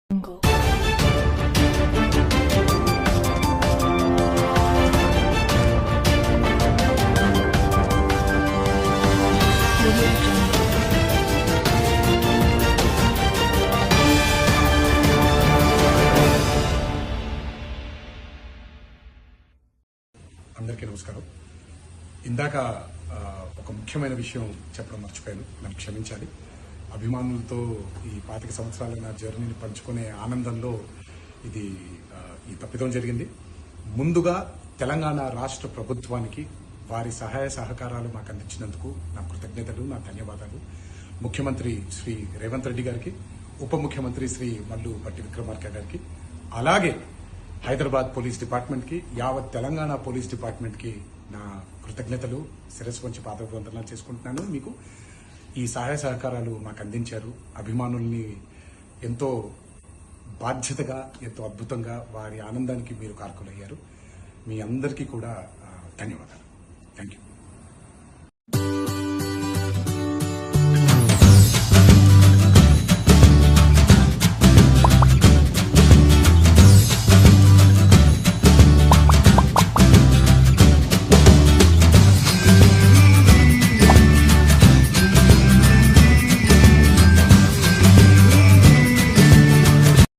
అందరికీ నమస్కారం. ఇందాక ఒక ముఖ్యమైన విషయం చెప్పడం మర్చిపోయాను, నన్ను క్షమించాలి. అభిమానులతో ఈ 25 సంవత్సరాల నా జర్నీని పంచుకునే ఆనందంలో ఈ తప్పిదం జరిగింది. ముందుగా తెలంగాణ రాష్ట్ర ప్రభుత్వానికి వారి సహాయ సహకారాలు మాకు అందించినందుకు నా కృతజ్ఞతలు, నా ధన్యవాదాలు. ముఖ్యమంత్రి శ్రీ రేవంత్ రెడ్డి గారికి, ఉప ముఖ్యమంత్రి శ్రీ మల్లు భట్టి విక్రమార్క గారికి, అలాగే హైదరాబాద్ పోలీస్ డిపార్ట్మెంట్ కి, యావత్ తెలంగాణ పోలీస్ డిపార్ట్మెంట్ కి నా కృతజ్ఞతలు, శిరస్సు వంచి పాదవందనాలు చేసుకుంటున్నాను. మీకు ఈ సహాయ సహకారాలు మాకు అందించారు. అభిమానుల్ని ఎంతో బాధ్యతగా, ఎంతో అద్భుతంగా వారి ఆనందానికి మీరు కారకులయ్యారు. మీ అందరికీ కూడా ధన్యవాదాలు. Thank you.